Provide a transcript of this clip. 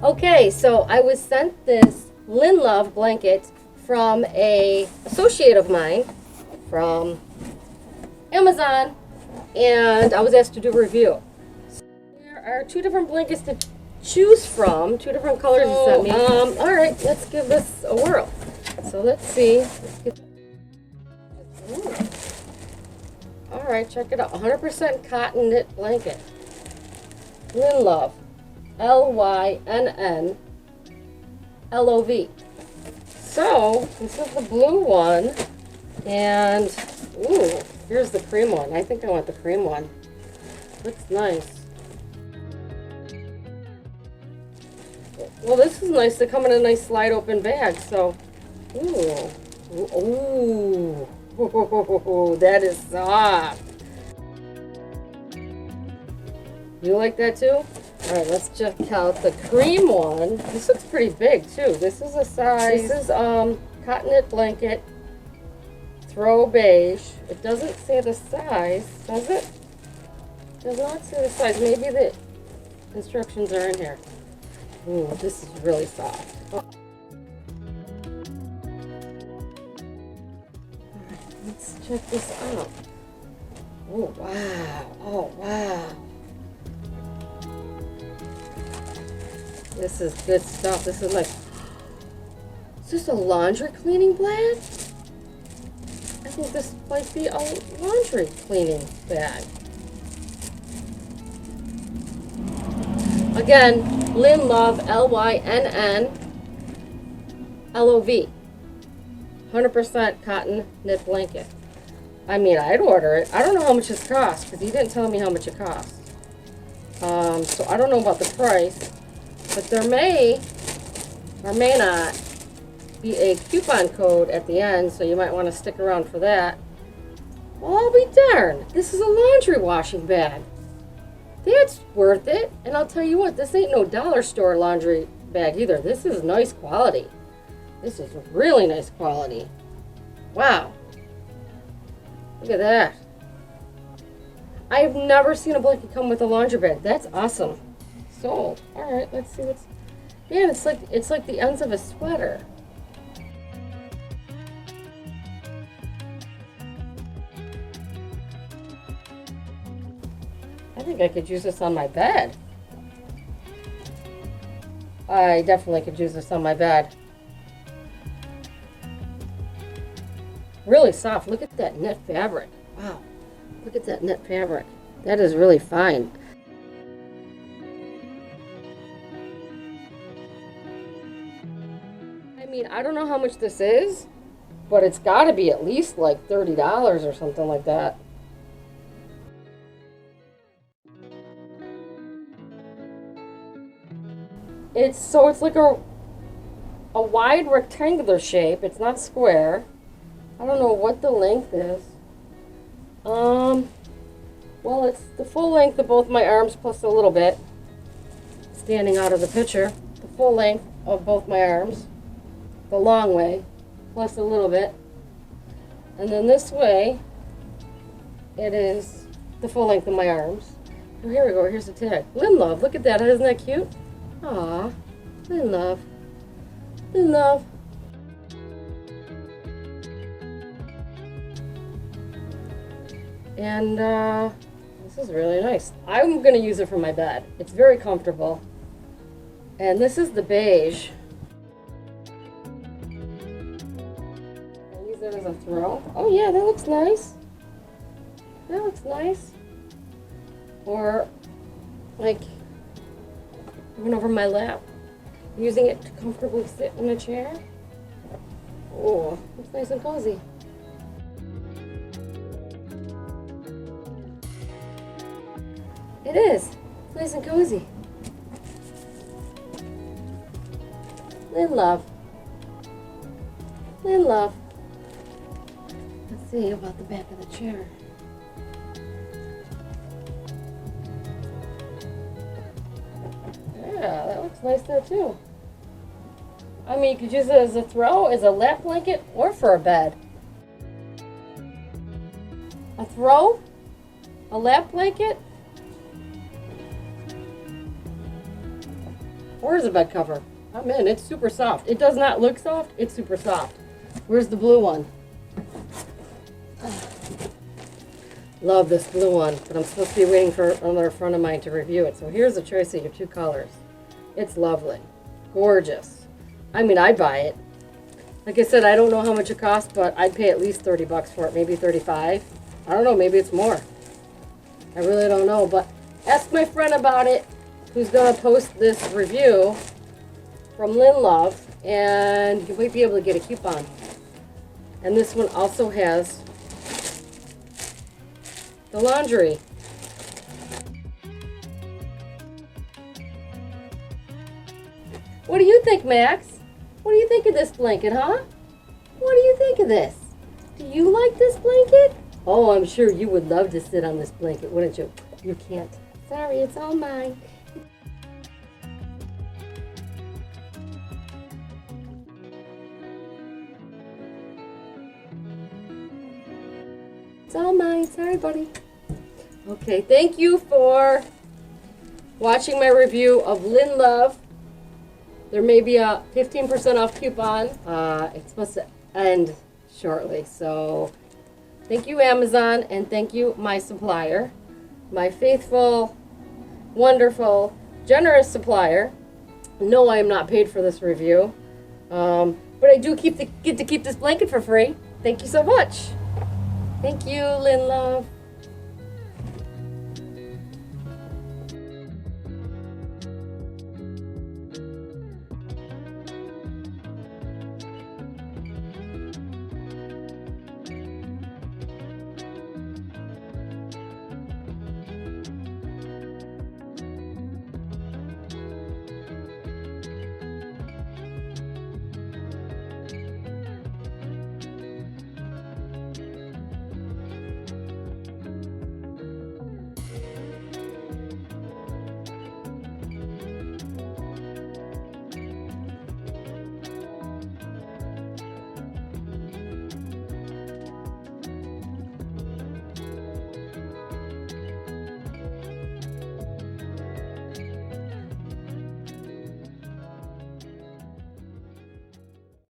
Okay, so I was sent this LynnLov blanket from a associate of mine from Amazon, and I was asked to do a review. There are two different blankets to choose from, two different colors he sent me. All right, let's give this a whirl. So let's see. All right, check it out. 100% cotton knit blanket. LynnLov. LynnLov. So this is the blue one, and ooh, here's the cream one. I think I want the cream one. Looks nice. Well, this is nice to come in a nice slide open bag. So, ooh, ooh, that is soft. You like that too? All right, let's check out the cream one. This looks pretty big too. This is a size. This is cotton knit blanket, throw beige. It doesn't say the size, does it? It does not say the size. Maybe the instructions are in here. Ooh, this is really soft. Oh. All right, let's check this out. Oh wow! Oh wow! This is good stuff. This is like, is this a laundry cleaning bag? I think this might be a laundry cleaning bag. Again, LynnLov, LynnLov. 100% cotton knit blanket. I mean, I'd order it. I don't know how much this costs because he didn't tell me how much it costs. So I don't know about the price. But there may or may not be a coupon code at the end, so you might want to stick around for that. Well, I'll be darned. This is a laundry washing bag. That's worth it. And I'll tell you what, this ain't no dollar store laundry bag either. This is nice quality. This is really nice quality. Wow. Look at that. I have never seen a blanket come with a laundry bag. That's awesome. Sold. All right, let's see what's. Man, it's like the ends of a sweater. I think I could use this on my bed. I definitely could use this on my bed. Really soft. Look at that knit fabric. Wow. Look at that knit fabric. That is really fine. I mean, I don't know how much this is, but it's got to be at least like $30 or something like that. It's like a wide rectangular shape. It's not square. I don't know what the length is. Well, it's the full length of both my arms plus a little bit standing out of the picture. The full length of both my arms. The long way, plus a little bit. And then this way, it is the full length of my arms. Oh, here we go, here's the tag. LynnLov, look at that, isn't that cute? Aw, LynnLov. LynnLov. And this is really nice. I'm gonna use it for my bed. It's very comfortable. And this is the beige. As a throw. Oh yeah, that looks nice. That looks nice. Or like going over my lap, using it to comfortably sit in a chair. Oh, it's nice and cozy. It is. It's nice and cozy. LynnLov. LynnLov. Let's see about the back of the chair. Yeah, that looks nice there too. I mean, you could use it as a throw, as a lap blanket, or for a bed. A throw, a lap blanket, Or as a bed cover. I'm in. It's super soft. It does not look soft. It's super soft. Where's the blue one? Love this blue one, but I'm supposed to be waiting for another friend of mine to review it. So here's a choice of your two colors. It's lovely. Gorgeous. I mean, I'd buy it. Like I said, I don't know how much it costs, but I'd pay at least 30 bucks for it, maybe 35. I don't know, maybe it's more. I really don't know, but ask my friend about it, who's going to post this review from LynnLov, and you might be able to get a coupon. And this one also has the laundry. What do you think, Max? What do you think of this blanket, huh? What do you think of this? Do you like this blanket? Oh, I'm sure you would love to sit on this blanket, wouldn't you? You can't. Sorry, it's all mine. It's all mine. Sorry, buddy. Okay, thank you for watching my review of LynnLov. There may be a 15% off coupon. It's supposed to end shortly, so thank you, Amazon, and thank you, my supplier, my faithful, wonderful, generous supplier. No, I am not paid for this review, but I do get to keep this blanket for free. Thank you so much. Thank you, LynnLov.